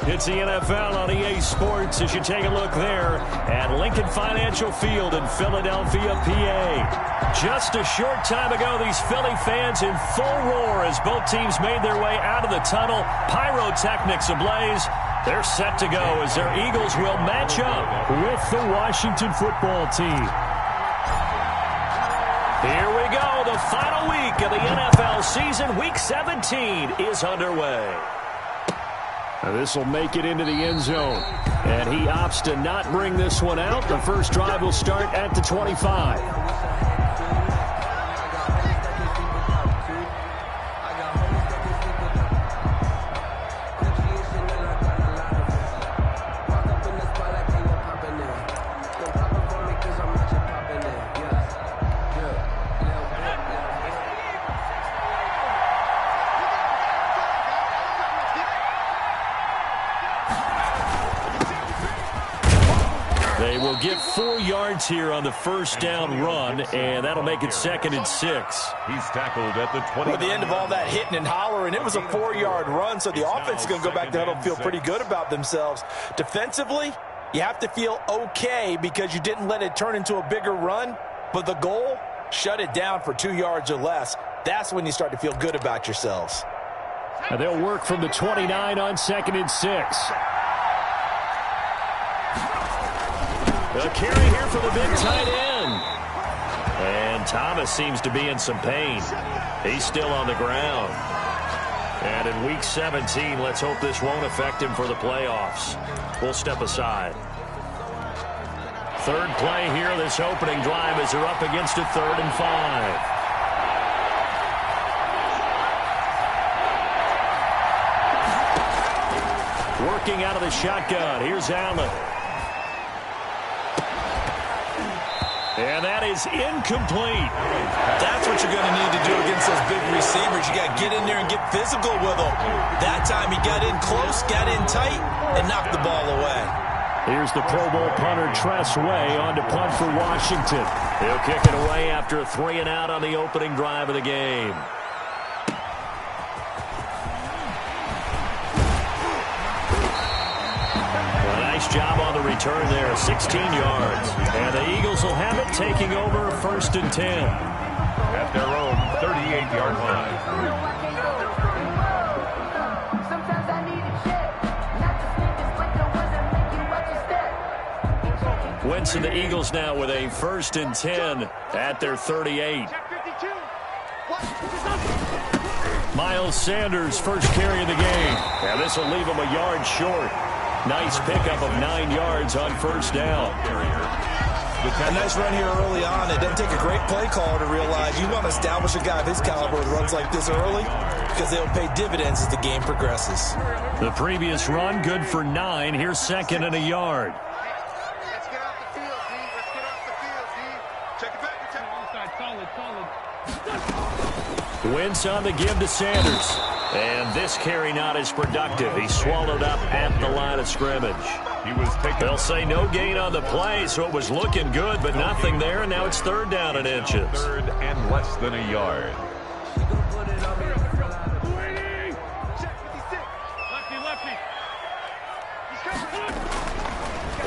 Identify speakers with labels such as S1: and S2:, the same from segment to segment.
S1: It's the NFL on EA Sports as you take a look there at Lincoln Financial Field in Philadelphia, PA. Just a short time ago, these Philly fans in full roar as both teams made their way out of the tunnel. Pyrotechnics ablaze. They're set to go as their Eagles will match up with the Washington football team. Here we go. The final week of the NFL season. Week 17 is underway. This will make it into the end zone. And he opts to not bring this one out. The first drive will start at the 25. They will get 4 yards here on the first down run, and that'll make it 2nd and 6.
S2: He's tackled at the 20.
S3: At the end of all that hitting and hollering, it was a 4-yard run, so the offense is going to go back to huddle and feel pretty good about themselves. Defensively, you have to feel okay because you didn't let it turn into a bigger run, but the goal, shut it down for 2 yards or less. That's when you start to feel good about yourselves.
S1: And they'll work from the 29 on 2nd and 6. A carry here for the big tight end. And Thomas seems to be in some pain. He's still on the ground. And in week 17, let's hope this won't affect him for the playoffs. We'll step aside. Third play here, this opening drive as they're up against a 3rd and 5. Working out of the shotgun. Here's Allen. And that is incomplete.
S3: That's what you're going to need to do against those big receivers. You got to get in there and get physical with them. That time he got in close, got in tight, and knocked the ball away.
S1: Here's the Pro Bowl punter, Tress Way, on to punt for Washington. He'll kick it away after a 3-and-out on the opening drive of the game. Nice job on the return there, 16 yards. And the Eagles will have it, taking over 1st and 10.
S2: At their own 38-yard line.
S1: Wentz and the Eagles now with a 1st and 10 at their 38. Miles Sanders, first carry of the game. Now this will leave him a yard short. Nice pickup of 9 yards on 1st down.
S3: A nice run here early on. It doesn't take a great play caller to realize you want to establish a guy of his caliber with runs like this early because they'll pay dividends as the game progresses.
S1: The previous run, good for 9. Here's 2nd and a yard.
S4: Let's get off the field, D. Let's get off the field, D. Check it back. Check it.
S1: Wentz on the give to Sanders. And this carry not as productive. He's swallowed up at the line of scrimmage. They'll say no gain on the play, so it was looking good, but nothing there, and now it's 3rd down and inches.
S2: 3rd and less than a yard.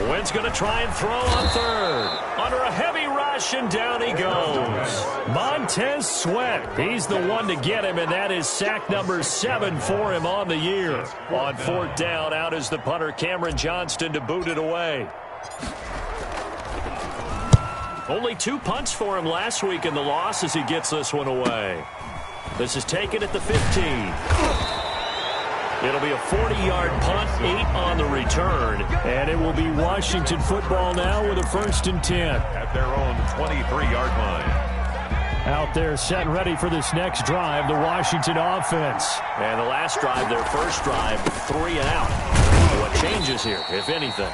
S1: Wentz going to try and throw on 3rd. Under a heavy rush, and down he goes. Montez Sweat, he's the one to get him, and that is sack number 7 for him on the year. On 4th down, out is the punter, Cameron Johnston, to boot it away. Only 2 punts for him last week in the loss as he gets this one away. This is taken at the 15. It'll be a 40-yard punt, 8 on the return, and it will be Washington football now with a 1st and 10.
S2: At their own 23-yard line.
S1: Out there set and ready for this next drive, the Washington offense. And the last drive, their first drive, 3-and-out. What changes here, if anything?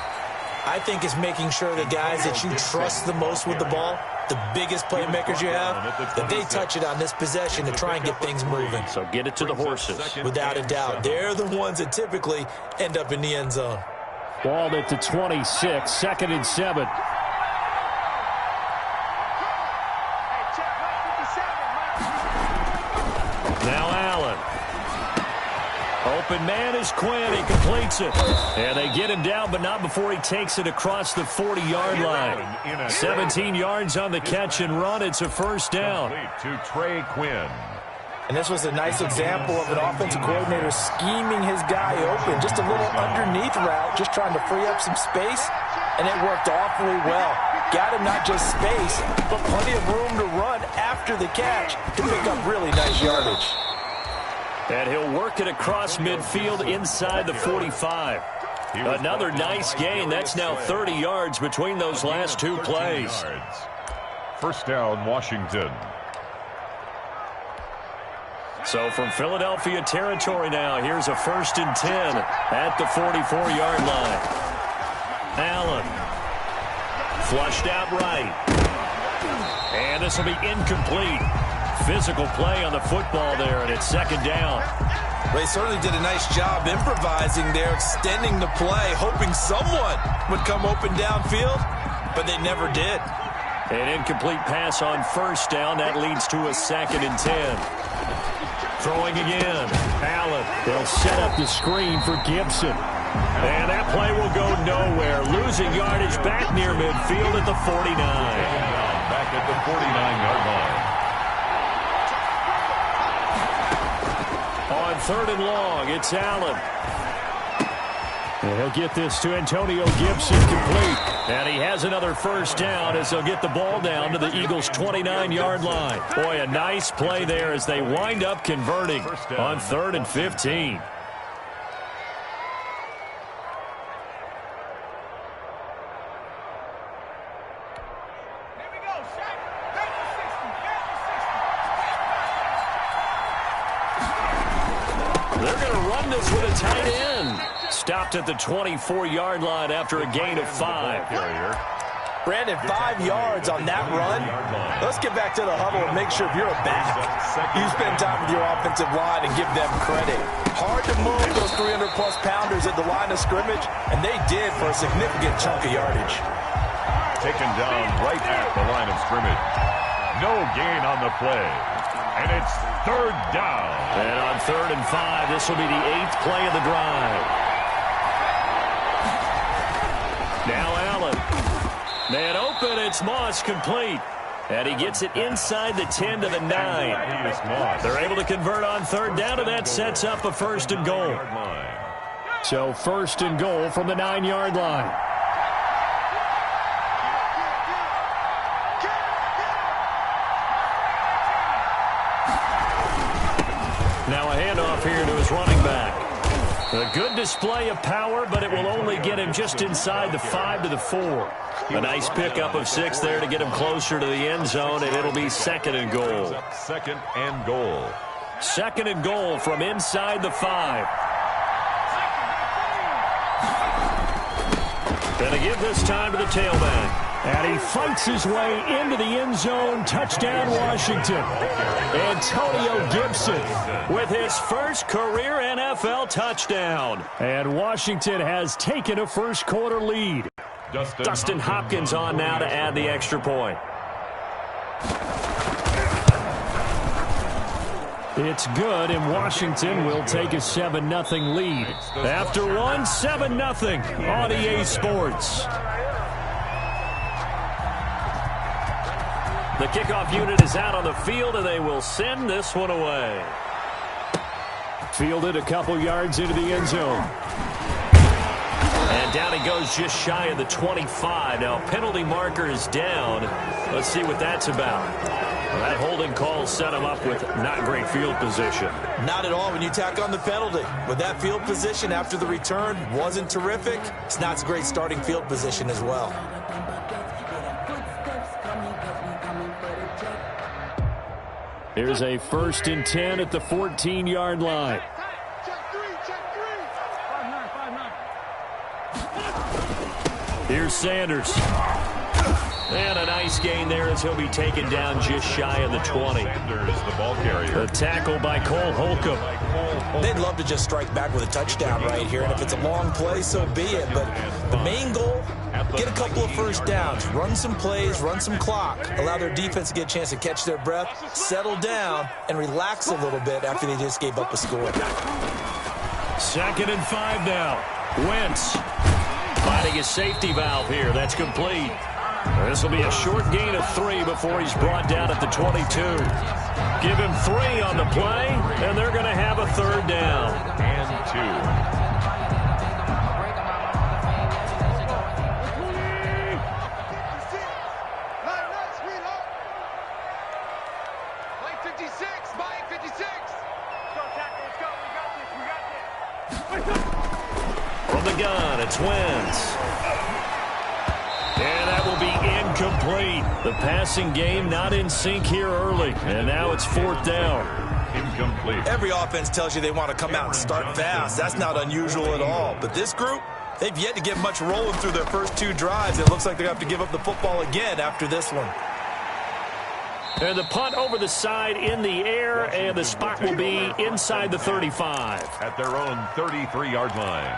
S3: I think it's making sure the guys that you trust the most with the ball, the biggest playmakers you have, that they touch it on this possession to try and get things moving.
S1: So get it to the horses.
S3: Without a doubt. They're the ones that typically end up in the end zone.
S1: Ball at the 26, 2nd and 7. open man is Quinn. He completes it. And they get him down, but not before he takes it across the 40-yard line. 17 yards on the catch and run. It's a first down.
S2: To Trey Quinn.
S3: And this was a nice example of an offensive coordinator scheming his guy open. Just a little underneath route, just trying to free up some space, and it worked awfully well. Got him not just space, but plenty of room to run after the catch to pick up really nice yardage.
S1: And he'll work it across midfield inside the 45. Another nice gain. That's now 30 yards between those last two plays.
S2: First down, Washington.
S1: So from Philadelphia territory now, here's a 1st and 10 at the 44-yard line. Allen. Flushed out right. And this will be incomplete. Physical play on the football there, and it's 2nd down.
S3: They certainly did a nice job improvising there, extending the play, hoping someone would come open downfield, but they never did.
S1: An incomplete pass on 1st down. That leads to a 2nd and 10. Throwing again. Allen. They'll set up the screen for Gibson. And that play will go nowhere. Losing yardage back near midfield at the 49.
S2: Back at the 49-yard line.
S1: On 3rd and long, it's Allen. And he'll get this to Antonio Gibson complete. And he has another 1st down as they'll get the ball down to the Eagles' 29-yard line. Boy, a nice play there as they wind up converting on 3rd and 15. They're going to run this with a tight end. Stopped at the 24-yard line after a gain of 5.
S3: Brandon, 5 yards on that run. Let's get back to the huddle and make sure if you're a back, you spend time with your offensive line and give them credit. Hard to move those 300-plus pounders at the line of scrimmage, and they did for a significant chunk of yardage.
S2: Taken down right at the line of scrimmage. No gain on the play. And it's 3rd down.
S1: And on 3rd and 5, this will be the 8th play of the drive. Now Allen. Man open, it's Moss complete. And he gets it inside the 10 to the 9. They're able to convert on 3rd down, and that sets up a 1st and goal. So 1st and goal from the 9-yard line. Now a handoff here to his running back. A good display of power, but it will only get him just inside the 5 to the 4. A nice pickup of 6 there to get him closer to the end zone, and it'll be 2nd and goal.
S2: 2nd and goal.
S1: 2nd and goal from inside the 5. Gonna give this time to the tailback. And he fights his way into the end zone. Touchdown, Washington. Antonio Gibson with his first career NFL touchdown. And Washington has taken a first-quarter lead. Dustin Hopkins on now to add the extra point. It's good, and Washington will take a 7-0 lead. After one, 7-0 on EA Sports. The kickoff unit is out on the field, and they will send this one away. Fielded a couple yards into the end zone. And down he goes just shy of the 25. Now, penalty marker is down. Let's see what that's about. Well, that holding call set him up with not great field position.
S3: Not at all when you tack on the penalty. With that field position after the return wasn't terrific, it's not a great starting field position as well.
S1: Here's a 1st and 10 at the 14-yard line. Here's Sanders. And a nice gain there as he'll be taken down just shy of the 20.
S2: Sanders, the ball carrier.
S1: A tackle by Cole Holcomb.
S3: They'd love to just strike back with a touchdown right here, and if it's a long play, so be it. But the main goal, get a couple of first downs, run some plays, run some clock, allow their defense to get a chance to catch their breath, settle down, and relax a little bit after they just gave up a score.
S1: 2nd and 5 now. Wentz finding his safety valve here. That's complete. This will be a short gain of 3 before he's brought down at the 22. Give him 3 on the play, and they're going to have a 3rd down.
S2: And 2.
S1: From the gun, it's Wentz. And that will be incomplete. The passing game not in sync here early. And now it's 4th down.
S2: Incomplete.
S3: Every offense tells you they want to come out and start fast. That's not unusual at all. But this group, they've yet to get much rolling through their first 2 drives. It looks like they're going to have to give up the football again after this one.
S1: And the punt over the side in the air, and the spot will be inside the 35.
S2: At their own 33-yard line.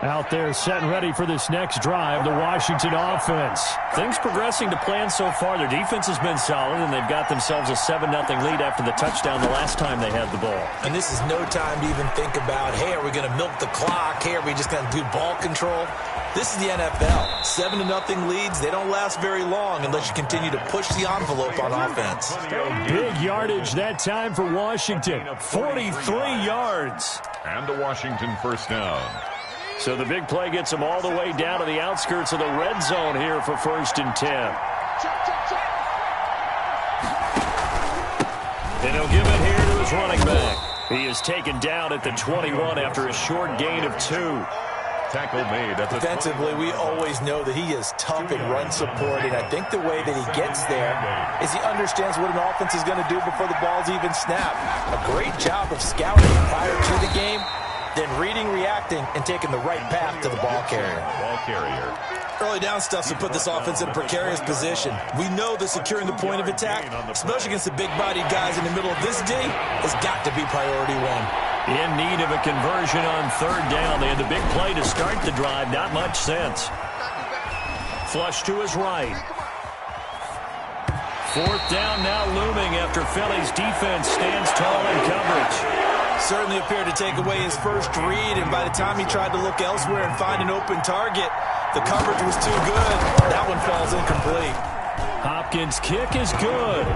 S1: Out there set and ready for this next drive, the Washington offense. Things progressing to plan so far. Their defense has been solid, and they've got themselves a 7-0 lead after the touchdown the last time they had the ball.
S3: And this is no time to even think about, hey, are we going to milk the clock? Hey, are we just going to do ball control? This is the NFL. 7-0 leads, they don't last very long unless you continue to push the envelope on offense.
S1: Big yardage that time for Washington. 43 yards.
S2: And a Washington 1st down.
S1: So the big play gets them all the way down to the outskirts of the red zone here for 1st and 10. And he'll give it here to his running back. He is taken down at the 21 after a short gain of 2.
S2: Tackle made at the
S3: Defensively, we always know that he is tough in run support, and I think the way that he gets there is he understands what an offense is going to do before the ball's even snapped. A great job of scouting prior to the game, then reading, reacting, and taking the right path to the ball carrier. Early down stuff to put this offense in a precarious position. We know that securing the point of attack, especially against the big-bodied guys in the middle of this day, has got to be priority 1.
S1: In need of a conversion on 3rd down. They had the big play to start the drive. Not much sense. Flush to his right. 4th down now looming after Philly's defense stands tall in coverage.
S3: Certainly appeared to take away his first read, and by the time he tried to look elsewhere and find an open target, the coverage was too good. That one falls incomplete.
S1: Hopkins' kick is good.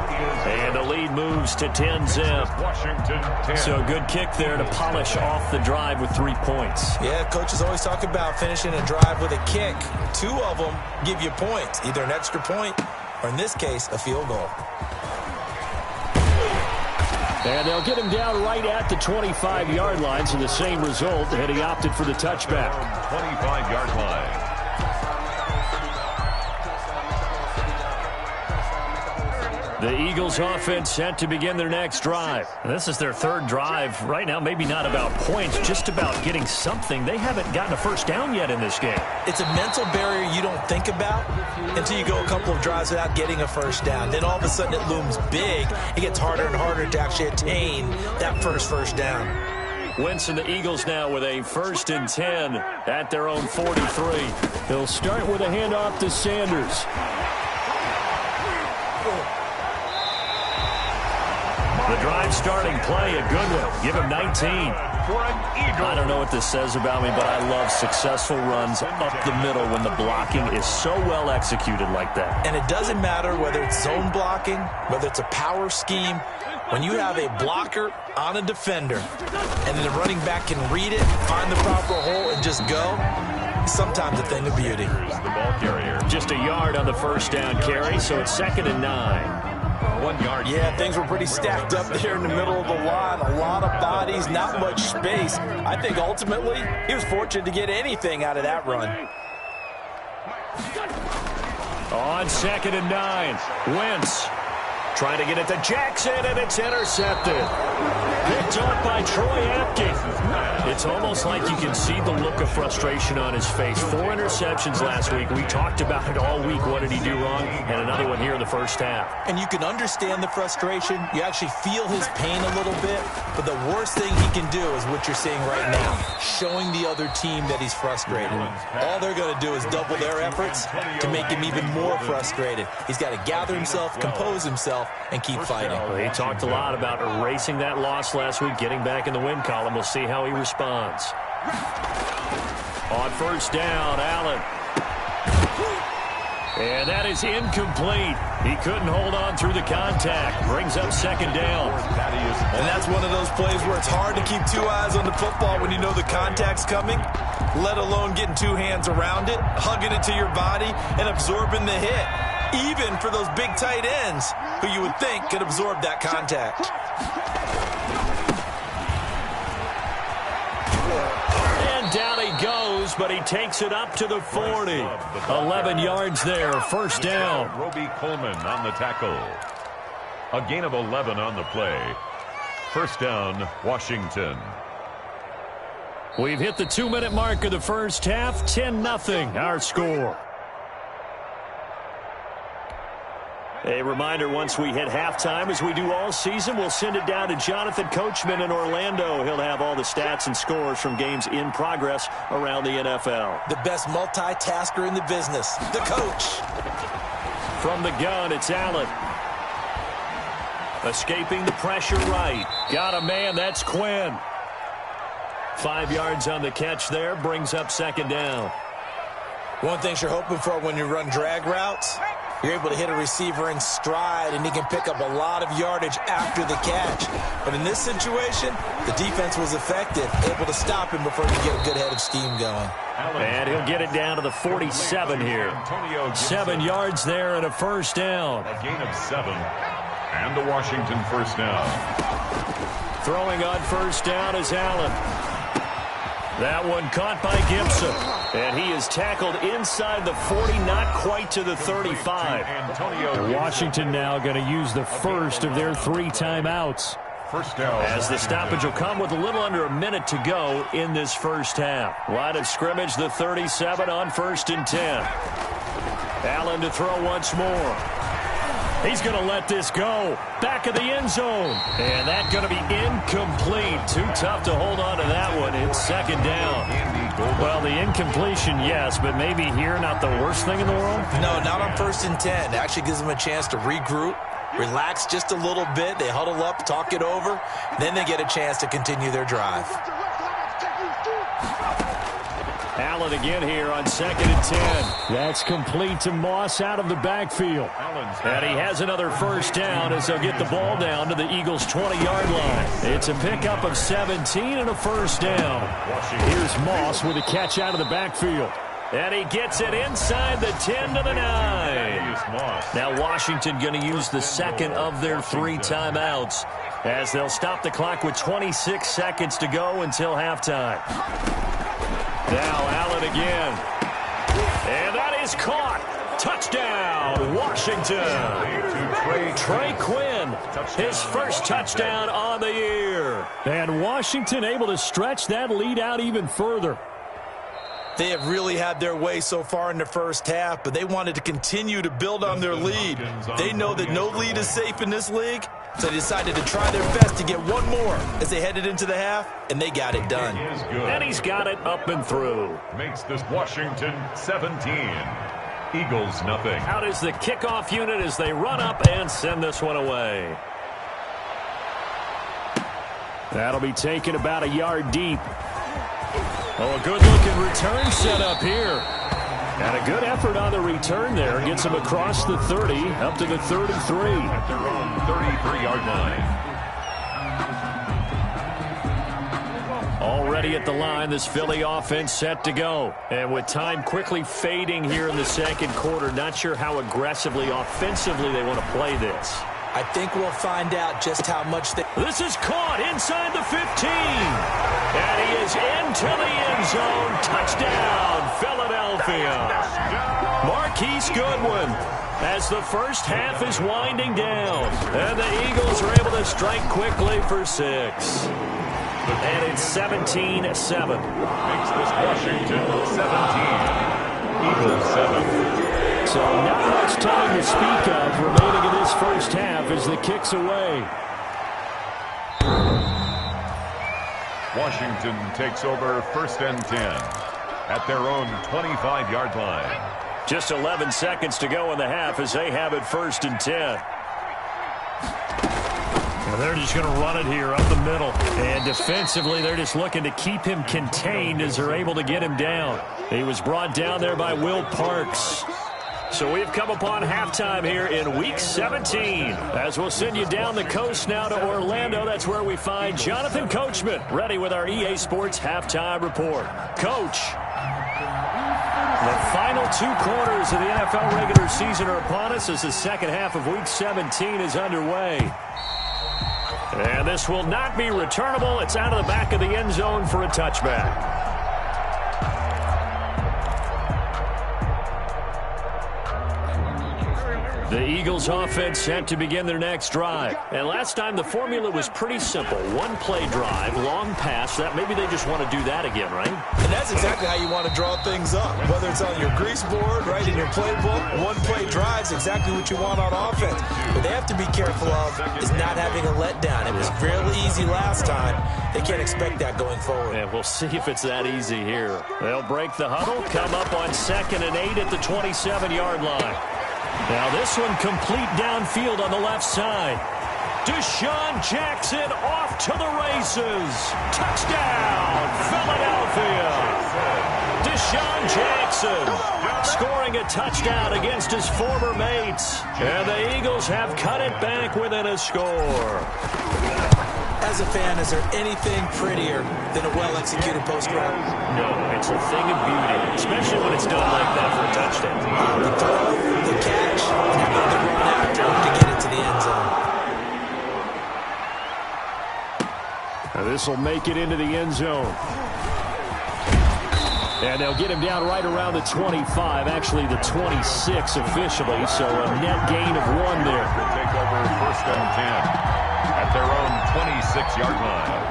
S1: And the lead moves to 10-zip.
S2: Washington 10.
S1: So a good kick there to polish off the drive with 3 points.
S3: Yeah, coaches always talk about finishing a drive with a kick. 2 of them give you points, either an extra point or, in this case, a field goal.
S1: And they'll get him down right at the 25-yard line, so the same result, and he opted for the touchback.
S2: 25-yard line.
S1: The Eagles offense set to begin their next drive. This is their 3rd drive. Right now, maybe not about points, just about getting something. They haven't gotten a 1st down yet in this game.
S3: It's a mental barrier you don't think about until you go a couple of drives without getting a 1st down. Then all of a sudden it looms big. It gets harder and harder to actually attain that first down.
S1: Wentz and the Eagles now with a 1st and 10 at their own 43. They'll start with a handoff to Sanders. The drive starting play, a good one. Give him 19. I don't know what this says about me, but I love successful runs up the middle when the blocking is so well executed like that.
S3: And it doesn't matter whether it's zone blocking, whether it's a power scheme. When you have a blocker on a defender and then the running back can read it, find the proper hole, and just go, sometimes a thing of beauty.
S2: The ball carrier.
S1: Just a yard on the 1st down carry, so it's 2nd and 9.
S2: 1 yard.
S3: Yeah, things were pretty stacked up there in the middle of the line. A lot of bodies, not much space. I think ultimately he was fortunate to get anything out of that run.
S1: On 2nd and 9, Wentz trying to get it to Jackson, and it's intercepted. Picked up by Troy Apke. It's almost like you can see the look of frustration on his face. 4 interceptions last week. We talked about it all week. What did he do wrong? And another one here in the first half.
S3: And you can understand the frustration. You actually feel his pain a little bit. But the worst thing he can do is what you're seeing right now, showing the other team that he's frustrated. All they're going to do is double their efforts to make him even more frustrated. He's got to gather himself, compose himself, and keep fighting.
S1: Well, he talked a lot about erasing that loss last week, getting back in the win column. We'll see how he responds. On first down, Allen. And that is incomplete. He couldn't hold on through the contact. Brings up second down.
S3: And that's one of those plays where it's hard to keep 2 eyes on the football when you know the contact's coming, let alone getting 2 hands around it, hugging it to your body, and absorbing the hit. Even for those big tight ends who you would think could absorb that contact.
S1: And down he goes, but he takes it up to the 40. 11 yards there, first down.
S2: Roby Coleman on the tackle. A gain of 11 on the play. First down, Washington.
S1: We've hit the 2-minute mark of the first half. 10-0 our score. A reminder, once we hit halftime, as we do all season, we'll send it down to Jonathan Coachman in Orlando. He'll have all the stats and scores from games in progress around the NFL.
S3: The best multitasker in the business, the coach.
S1: From the gun, it's Allen. Escaping the pressure right. Got a man, that's Quinn. 5 yards on the catch there, brings up second down.
S3: One thing you're hoping for when you run drag routes, you're able to hit a receiver in stride, and he can pick up a lot of yardage after the catch. But in this situation, the defense was effective, able to stop him before he could get a good head of steam going.
S1: And he'll get it down to the 47 here. 7 yards there and a first down.
S2: A gain of 7. And a Washington first down.
S1: Throwing on first down is Allen. That one caught by Gibson. And he is tackled inside the 40, not quite to the 35. Washington now going to use the first of their 3 timeouts.
S2: First down.
S1: As the stoppage will come with a little under a minute to go in this first half. Line of scrimmage, the 37 on 1st and 10. Allen to throw once more. He's going to let this go. Back of the end zone. And that's going to be incomplete. Too tough to hold on to that one. It's second down. Well, the incompletion, yes, but maybe here not the worst thing in the world?
S3: No, not on 1st and 10. It actually gives them a chance to regroup, relax just a little bit. They huddle up, talk it over. Then they get a chance to continue their drive.
S1: Allen again here on 2nd and 10. That's complete to Moss out of the backfield. And he has another first down as they'll get the ball down to the Eagles' 20-yard line. It's a pickup of 17 and a first down. Here's Moss with a catch out of the backfield. And he gets it inside the 10 to the 9. Now Washington going to use the second of their 3 timeouts as they'll stop the clock with 26 seconds to go until halftime. Now Allen again. And that is caught. Touchdown, Washington. Trey Quinn, his first touchdown on the year. And Washington able to stretch that lead out even further.
S3: They have really had their way so far in the first half, but they wanted to continue to build on their lead. They know that no lead is safe in this league, so they decided to try their best to get one more as they headed into the half, and they got it done.
S1: And he's got it up and through.
S2: Makes this Washington 17. Eagles nothing.
S1: Out is the kickoff unit as they run up and send this one away. That'll be taken about a yard deep. Oh, a good-looking return set up here. And a good effort on the return there. Gets him across the 30, up to the 33.
S2: At their own 33-yard line.
S1: Already at the line, this Philly offense set to go. And with time quickly fading here in the second quarter, not sure how aggressively, offensively they want to play this.
S3: I think we'll find out just how much they...
S1: This is caught inside the 15. And he is into the end zone. Touchdown, Philadelphia. Marquise Goodwin as the first half is winding down. And the Eagles are able to strike quickly for 6. And it's 17-7.
S2: Makes this Washington 17. Eagles 7.
S1: So not much time to speak of remaining in this first half as the kick's away.
S2: Washington takes over 1st and 10 at their own 25-yard line.
S1: Just 11 seconds to go in the half as they have it 1st and 10. Well, they're just going to run it here up the middle. And defensively, they're just looking to keep him contained as they're able to get him down. He was brought down there by Will Parks. So we've come upon halftime here in Week 17. As we'll send you down the coast now to Orlando. That's where we find Jonathan Coachman ready with our EA Sports Halftime Report. Coach, the final 2 quarters of the NFL regular season are upon us as the second half of Week 17 is underway. And this will not be returnable. It's out of the back of the end zone for a touchback. The Eagles offense set to begin their next drive. And last time the formula was pretty simple. 1-play drive, long pass. That maybe they just want to do that again, right?
S3: And that's exactly how you want to draw things up. Whether it's on your grease board, right, in your playbook, 1-play drive is exactly what you want on offense. What they have to be careful of is not having a letdown. It was fairly easy last time. They can't expect that going forward.
S1: And we'll see if it's that easy here. They'll break the huddle, come up on 2nd and 8 at the 27-yard line. Now this one complete downfield on the left side. Deshaun Jackson off to the races. Touchdown, Philadelphia. Deshaun Jackson scoring a touchdown against his former mates. And the Eagles have cut it back within a score.
S3: As a fan, is there anything prettier than a well-executed post route?
S1: No, it's a thing of beauty, especially when it's done like that for a touchdown.
S3: The throw, the catch, and having the run after to get it to the end zone.
S1: Now this will make it into the end zone. And they'll get him down right around the 25, actually the 26 officially, so a net gain of 1 there.
S2: Take over 1st and 10 at their own 26-yard line.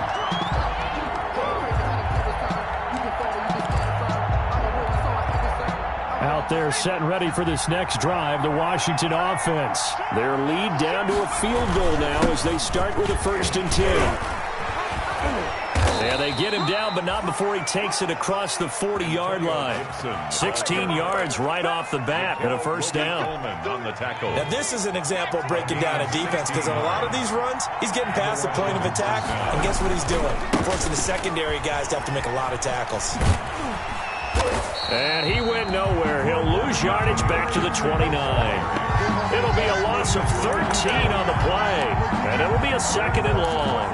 S1: Out there set and ready for this next drive, the Washington offense. Their lead down to a field goal now as they start with a 1st and 10. And they get him down, but not before he takes it across the 40-yard line. 16 yards right off the bat and a 1st down.
S3: Now, this is an example of breaking down a defense because on a lot of these runs, he's getting past the point of attack, and guess what he's doing? Forcing the secondary guys to have to make a lot of tackles.
S1: And he went nowhere. He'll lose yardage back to the 29. It'll be a loss of 13 on the play, and it'll be a 2nd and long.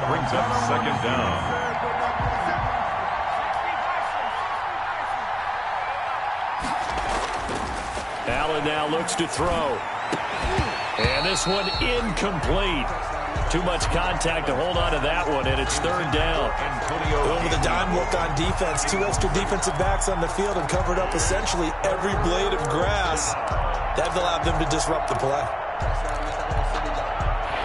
S2: Brings up 2nd down.
S1: Allen now looks to throw. And this one incomplete. Too much contact to hold on to that one, and it's 3rd down.
S3: Well, with a dime look on defense, 2 extra defensive backs on the field and covered up essentially every blade of grass. That allowed them to disrupt the play.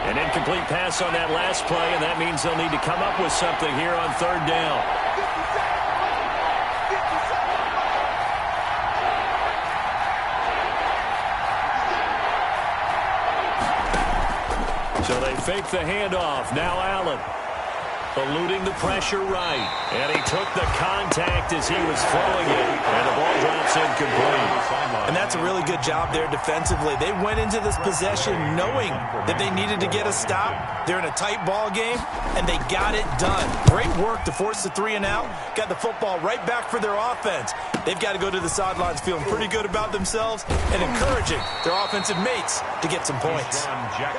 S1: An incomplete pass on that last play, and that means they'll need to come up with something here on 3rd down. So they fake the handoff. Now Allen eluding the pressure right. And he took the contact as he was throwing it. And the ball drops incomplete.
S3: And that's a really good job there defensively. They went into this possession knowing that they needed to get a stop. They're in a tight ball game, and they got it done. Great work to force the 3 and out. Got the football right back for their offense. They've got to go to the sidelines feeling pretty good about themselves and encouraging their offensive mates to get some points.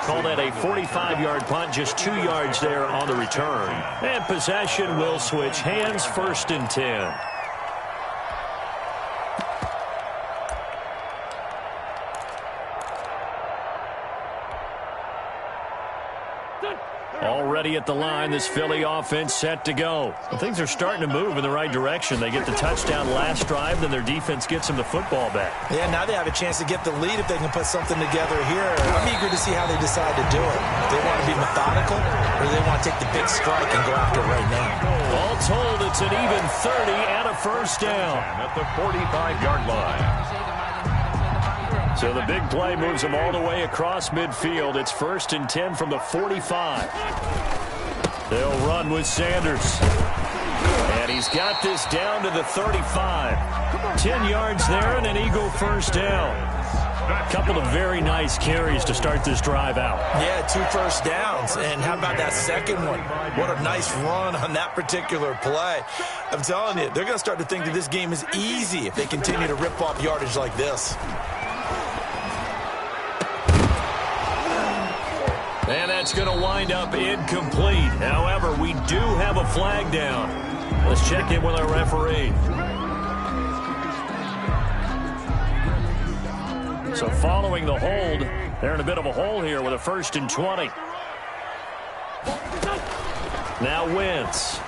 S1: Call that a 45-yard punt, just 2 yards there on the return. And possession will switch hands, 1st and 10. Already at the line, this Philly offense set to go. And things are starting to move in the right direction. They get the touchdown last drive, then their defense gets them the football back.
S3: Yeah, now they have a chance to get the lead if they can put something together here. I'm eager to see how they decide to do it. Do they want to be methodical, or do they want to take the big strike and go after it right now?
S1: All told, it's an even 30 and a first down.
S2: At the 45-yard line.
S1: So the big play moves them all the way across midfield. It's 1st and 10 from the 45. They'll run with Sanders. And he's got this down to the 35. 10 yards there and an Eagle first down. A couple of very nice carries to start this drive out.
S3: Yeah, 2 first downs. And how about that second one? What a nice run on that particular play. I'm telling you, they're going to start to think that this game is easy if they continue to rip off yardage like this.
S1: And that's going to wind up incomplete. However, we do have a flag down. Let's check in with our referee. So following the hold, they're in a bit of a hole here with a 1st and 20. Now Wentz.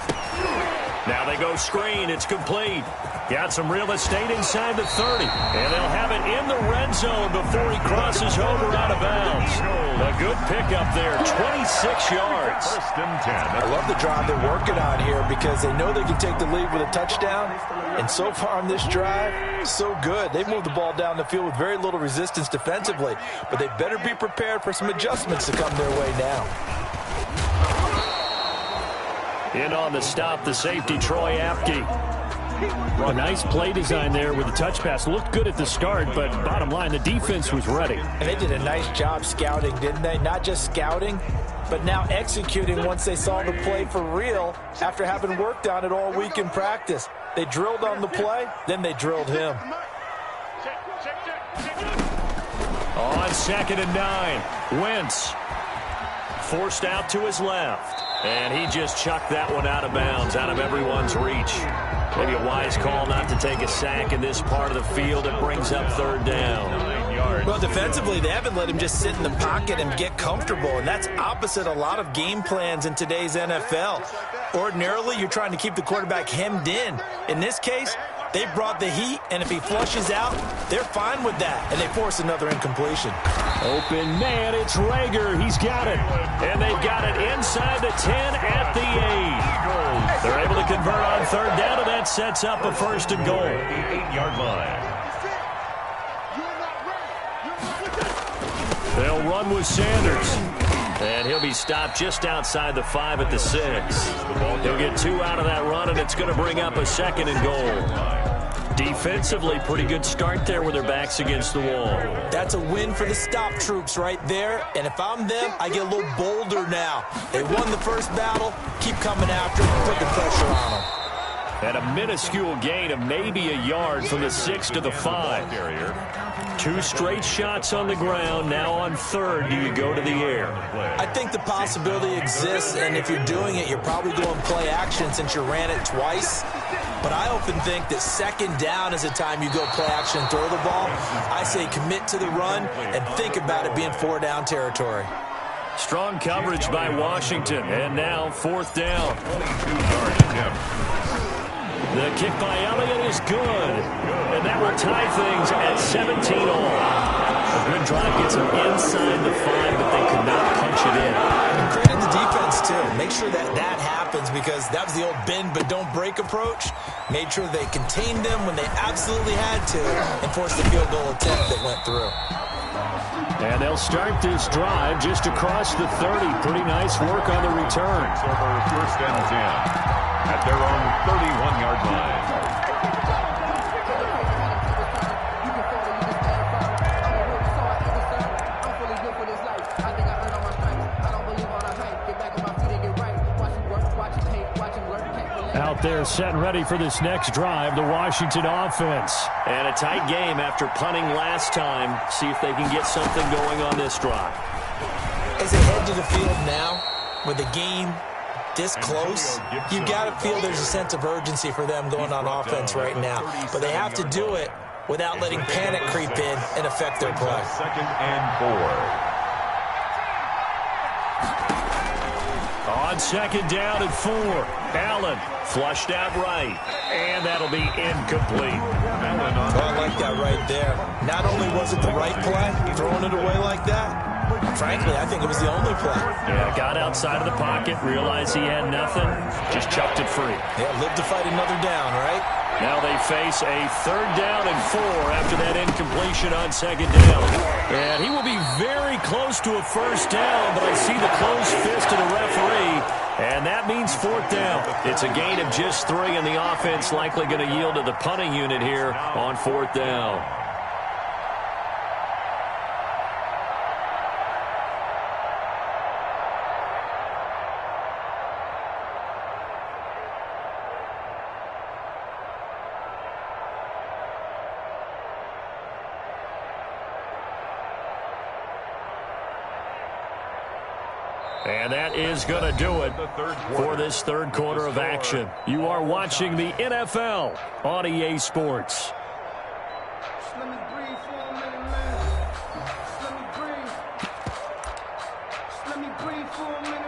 S1: Now they go screen. It's complete. Got some real estate inside the 30. And they'll have it in the red zone before he crosses over out of bounds. A good pickup there, 26 yards.
S2: 1st and 10.
S3: I love the drive they're working on here because they know they can take the lead with a touchdown. And so far on this drive, so good. They've moved the ball down the field with very little resistance defensively. But they better be prepared for some adjustments to come their way now.
S1: In on the stop, the safety, Troy Apke. A nice play design there with the touch pass. Looked good at the start, but bottom line, the defense was ready.
S3: And they did a nice job scouting, didn't they? Not just scouting, but now executing once they saw the play for real after having worked on it all week in practice. They drilled on the play, then they drilled him.
S1: On 2nd and 9, Wentz forced out to his left. And he just chucked that one out of bounds, out of everyone's reach. Maybe a wise call not to take a sack in this part of the field. It brings up 3rd down.
S2: 9 yards.
S3: Well, defensively, they haven't let him just sit in the pocket and get comfortable, and that's opposite a lot of game plans in today's NFL. Ordinarily, you're trying to keep the quarterback hemmed in. In this case, they brought the heat, and if he flushes out, they're fine with that, and they force another incompletion.
S1: Open man, it's Rager. He's got it. And they've got it inside the 10 at the 8. They're able to convert on 3rd down, and that sets up a 1st and goal.
S2: 8-yard line.
S1: They'll run with Sanders. And he'll be stopped just outside the 5 at the 6. He'll get 2 out of that run, and it's going to bring up a 2nd and goal. Defensively, pretty good start there with their backs against the wall.
S3: That's a win for the stop troops right there. And if I'm them, I get a little bolder now. They won the first battle. Keep coming after them, put the pressure on them.
S1: And a minuscule gain of maybe a yard from the 6 to the 5. 2 straight shots on the ground. Now on 3rd, do you go to the air?
S3: I think the possibility exists, and if you're doing it, you're probably going play action since you ran it twice. But I often think that 2nd down is the time you go play action and throw the ball. I say commit to the run and think about it being 4-down territory.
S1: Strong coverage by Washington, and now 4th down.
S2: 22-yard attempt.
S1: The kick by Elliott is good, and that will tie things at 17 all. A good drive gets them inside the 5, but they could not punch it in.
S3: And credit the defense, too. Make sure that that happens because that was the old bend but don't break approach. Made sure they contained them when they absolutely had to and forced the field goal attempt that went through.
S1: And they'll start this drive just across the 30. Pretty nice work on the return.
S2: Over 1st and 10 at their own 31-yard line.
S1: Out there set and ready for this next drive, the Washington offense. And a tight game after punting last time. See if they can get something going on this drive.
S3: As they head to the field now, with the game this close, you got to feel there's a sense of urgency for them going on offense right now. But they have to do it without letting panic creep in and affect their play.
S2: 2nd and 4.
S1: On second down and 4. Allen flushed out right. And that'll be incomplete.
S3: I like that right there. Not only was it the right play, throwing it away like that, frankly, I think it was the only play.
S1: Yeah, got outside of the pocket, realized he had nothing, just chucked it free.
S3: Yeah, live to fight another down, right?
S1: Now they face a 3rd down and 4 after that incompletion on second down. And he will be very close to a first down, but I see the closed fist of the referee, and that means 4th down. It's a gain of just 3, and the offense likely going to yield to the punting unit here on 4th down. And that is going to do it for this 3rd quarter of action. You are watching the NFL on EA Sports.
S5: Let me breathe for a minute, man. Let me breathe. Let me breathe for a minute.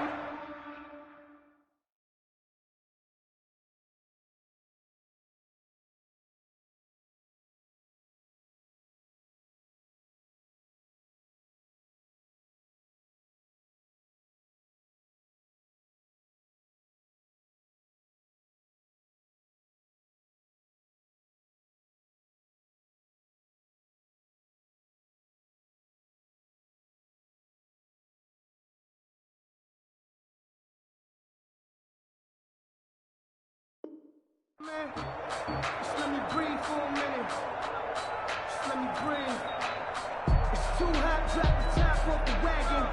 S5: Man, just let me breathe for a minute. Just let me breathe. It's too hot, drop the top off the wagon.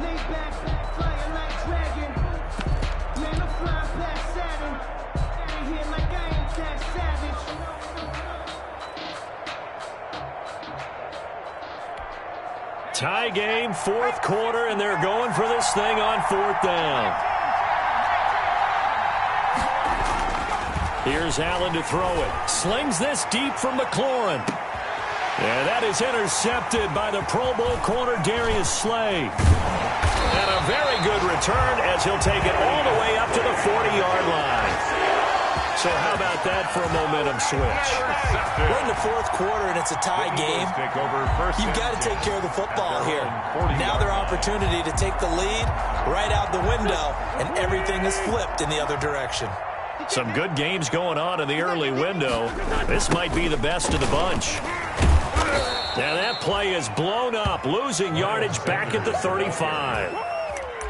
S5: Lay back, flying like dragon. Man, I'm flying past Saturn. Out of here like I ain't that savage.
S1: Tie game, 4th quarter, and they're going for this thing on 4th down. Here's Allen to throw it. Slings this deep from McLaurin. And that is intercepted by the Pro Bowl corner Darius Slay. And a very good return as he'll take it all the way up to the 40-yard line. So how about that for a momentum switch?
S3: We're in the 4th quarter and it's a tie game. You've got to take care of the football here. Now their opportunity to take the lead right out the window, and everything is flipped in the other direction.
S1: Some good games going on in the early window. This might be the best of the bunch. Now that play is blown up, losing yardage back at the 35.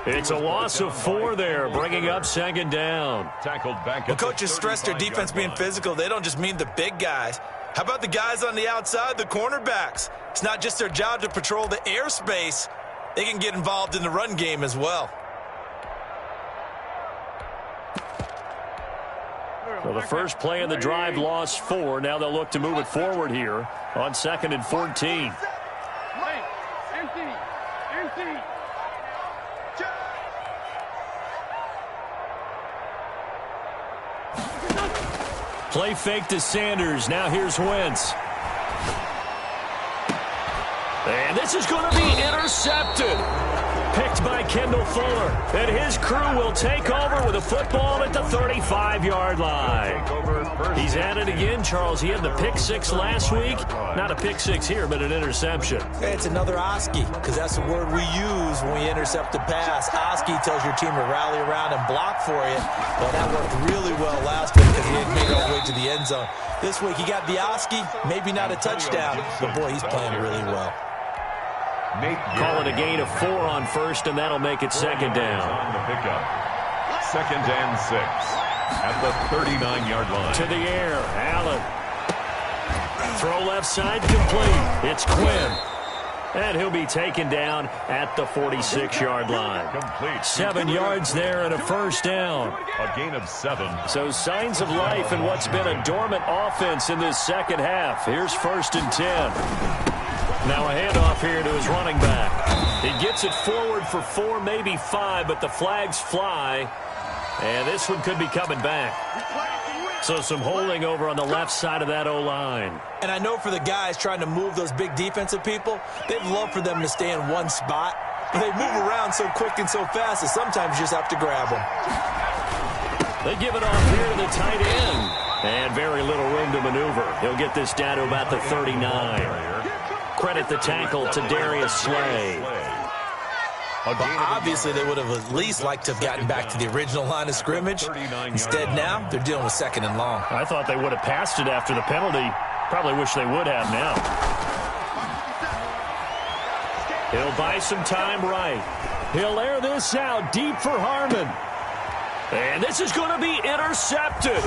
S1: It's a loss of 4 there, bringing up 2nd down.
S3: When coaches stress their defense being physical, they don't just mean the big guys. How about the guys on the outside, the cornerbacks? It's not just their job to patrol the airspace. They can get involved in the run game as well.
S1: So the first play in the drive lost 4. Now they'll look to move it forward here on 2nd and 14. Play fake to Sanders. Now here's Wentz. And this is going to be intercepted. Picked by Kendall Fuller. And his crew will take over with a football at the 35-yard line. He's at it again, Charles. He had the pick 6 last week. Not a pick 6 here, but an interception.
S3: It's another Oski, because that's the word we use when we intercept a pass. Oski tells your team to rally around and block for you. Well, that worked really well last week because he didn't make it all the way to the end zone. This week he got the Oski, maybe not a touchdown, but boy, he's playing really well.
S1: Call it a gain of 4 on 1st, and that'll make it 2nd down.
S2: On the pickup. 2nd and 6 at the 39-yard line.
S1: To the air, Allen. Throw left side complete. It's Quinn. And he'll be taken down at the 46-yard line.
S2: Complete.
S1: 7 yards there and a first down.
S2: A gain of 7.
S1: So signs of life in what's been a dormant offense in this second half. Here's 1st and 10. Now a handoff here to his running back. He gets it forward for 4, maybe 5, but the flags fly. And this one could be coming back. So some holding over on the left side of that O-line.
S3: And I know for the guys trying to move those big defensive people, they'd love for them to stay in one spot. but they move around so quick and so fast that sometimes you just have to grab them.
S1: They give it off here to the tight end. And very little room to maneuver. He'll get this down to about the 39. Credit the tackle to Darius Slay.
S3: Well, obviously, they would have at least liked to have gotten back to the original line of scrimmage. Instead, now, they're dealing with second and long.
S1: I thought they would have passed it after the penalty. Probably wish they would have now. He'll buy some time right. He'll air this out deep for Harmon. And this is going to be intercepted.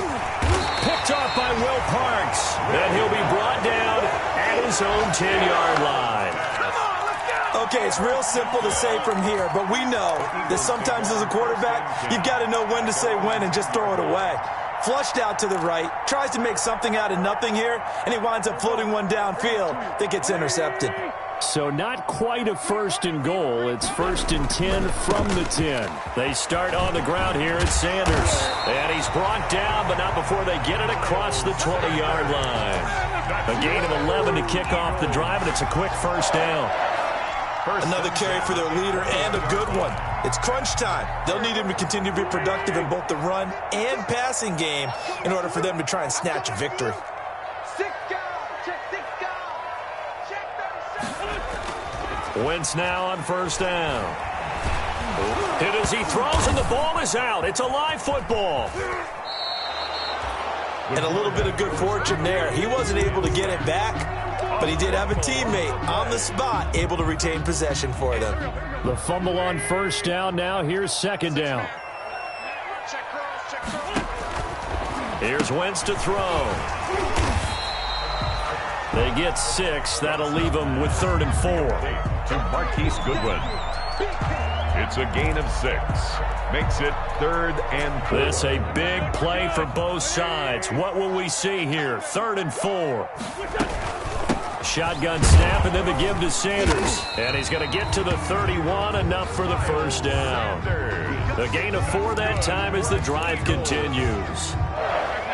S1: Picked off by Will Parks. Then he'll be brought down at his own 10-yard line.
S3: Okay, it's real simple to say from here, but we know that sometimes as a quarterback, you've got to know when to say when and just throw it away. Flushed out to the right, tries to make something out of nothing here, and he winds up floating one downfield that gets intercepted.
S1: So not quite a first and goal. It's first and 10 from the 10. They start on the ground here at Sanders. And he's brought down, but not before they get it across the 20-yard line. A gain of 11 to kick off the drive, and it's a quick first down.
S3: Another carry for their leader, and a good one. It's crunch time. They'll need him to continue to be productive in both the run and passing game in order for them to try and snatch a victory.
S1: Wentz now on first down. Hit as he throws, and the ball is out. It's a live football.
S3: And a little bit of good fortune there. He wasn't able to get it back, but he did have a teammate on the spot able to retain possession for them.
S1: The fumble on first down. Now here's second down. Here's Wentz to throw. They get 6. That'll leave them with 3rd and 4.
S2: To Marquise Goodwin. It's a gain of 6. Makes it 3rd and 4.
S1: This a big play for both sides. What will we see here? 3rd and 4. Shotgun snap, and then the give to Sanders. And he's going to get to the 31, enough for the first down. The gain of 4 that time as the drive continues.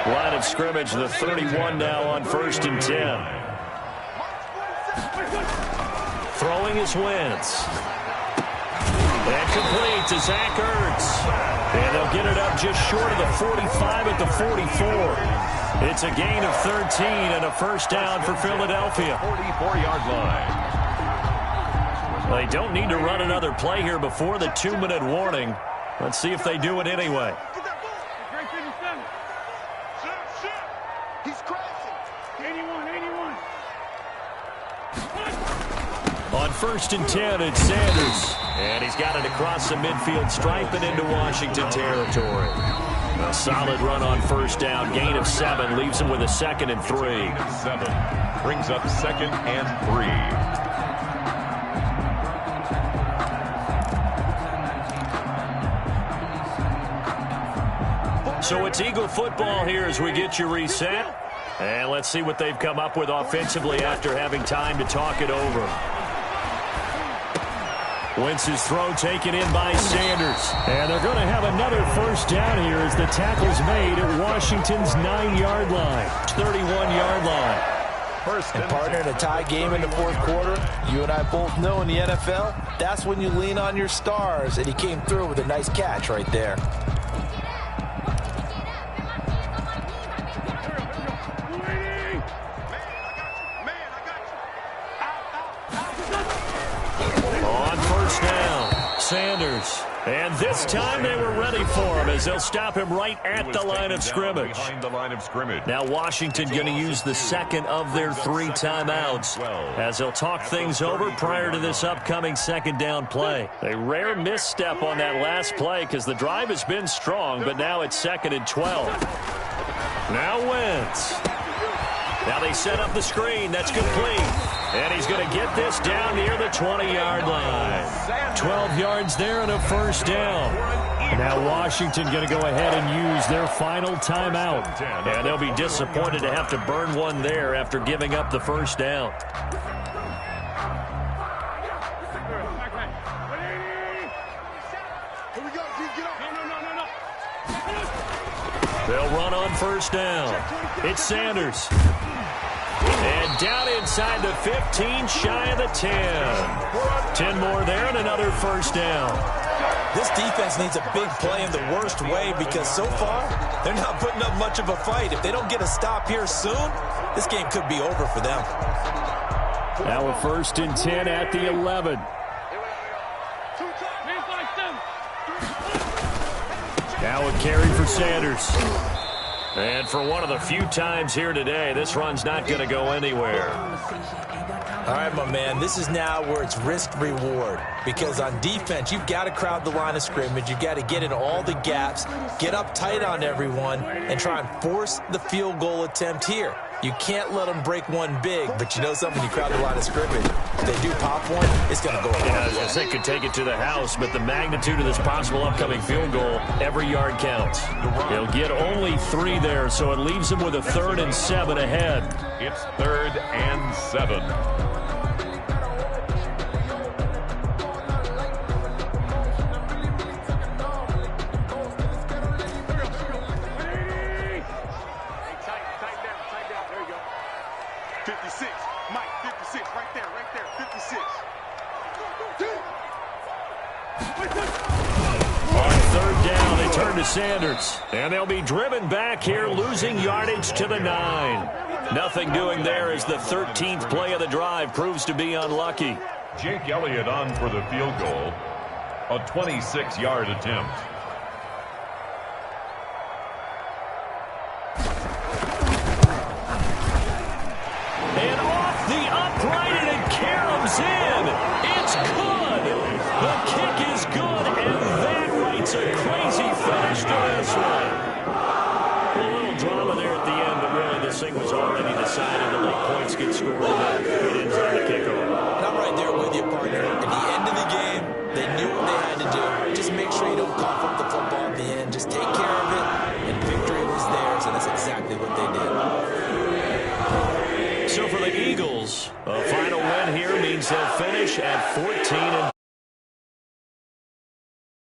S1: Line of scrimmage, the 31 now on first and 10. Throwing is Wentz. And complete to Zach Ertz. And they'll get it up just short of the 45 at the 44. It's a gain of 13 and a first down for Philadelphia.
S2: 44-yard line.
S1: They don't need to run another play here before the 2-minute warning. Let's see if they do it anyway. On first and 10, it's Sanders. And he's got it across the midfield stripe and into Washington territory. A solid run on first down. Gain of 7 leaves him with a 2nd and 3.
S2: 7 brings up 2nd and 3.
S1: So it's Eagle football here as we get you reset. And let's see what they've come up with offensively after having time to talk it over. Wentz's throw taken in by Sanders. And they're going to have another first down here as the tackle's made at Washington's 9-yard line. 31-yard line.
S3: And partner, in a tie game in the 4th quarter, you and I both know in the NFL, that's when you lean on your stars. And he came through with a nice catch right there.
S1: Sanders. And this time they were ready for him as they'll stop him right at the line of scrimmage.
S2: Behind the line of scrimmage.
S1: Now Washington going to use the 2nd of their 3 timeouts as they'll talk things over prior to this upcoming 2nd down play. A rare misstep on that last play because the drive has been strong, but now it's 2nd and 12. Now Wentz. Now they set up the screen. That's complete. And he's going to get this down near the 20-yard line. 12 yards there and a first down. Now Washington going to go ahead and use their final timeout. And they'll be disappointed to have to burn one there after giving up the first down. They'll run on first down. It's Sanders. And down inside the 15, shy of the 10. 10 more there and another first down.
S3: This defense needs a big play in the worst way because so far, they're not putting up much of a fight. If they don't get a stop here soon, this game could be over for them.
S1: Now a 1st and 10 at the 11. Now a carry for Sanders. And for one of the few times here today, this run's not going to go anywhere.
S3: All right, my man, this is now where it's risk-reward. Because on defense, you've got to crowd the line of scrimmage. You've got to get in all the gaps, get up tight on everyone, and try and force the field goal attempt here. You can't let them break one big, but you know something, you crowd the line of scrimmage. If they do pop one, it's going to go away.
S1: Yeah, I think could take it to the house, but the magnitude of this possible upcoming field goal, every yard counts. He'll get only 3 there, so it leaves him with a 3rd and 7 ahead.
S2: It's 3rd and 7.
S1: Sanders, and they'll be driven back here, losing yardage to the 9. Nothing doing there as the 13th play of the drive proves to be unlucky.
S2: Jake Elliott on for the field goal, a 26-yard attempt.
S1: And off the upright, and it caroms in. It's good. The kick is good, and that writes a crazy finish to this one. A little drama there at the end, but really this thing was already decided to let points get scored, and it ends on the kickoff.
S3: And I'm right there with you, partner. At the end of the game, they knew what they had to do. Just make sure you don't cough up the football at the end. Just take care of it, and victory was theirs, and that's exactly what they did. So for the Eagles, a final win here means they'll finish at 14-2.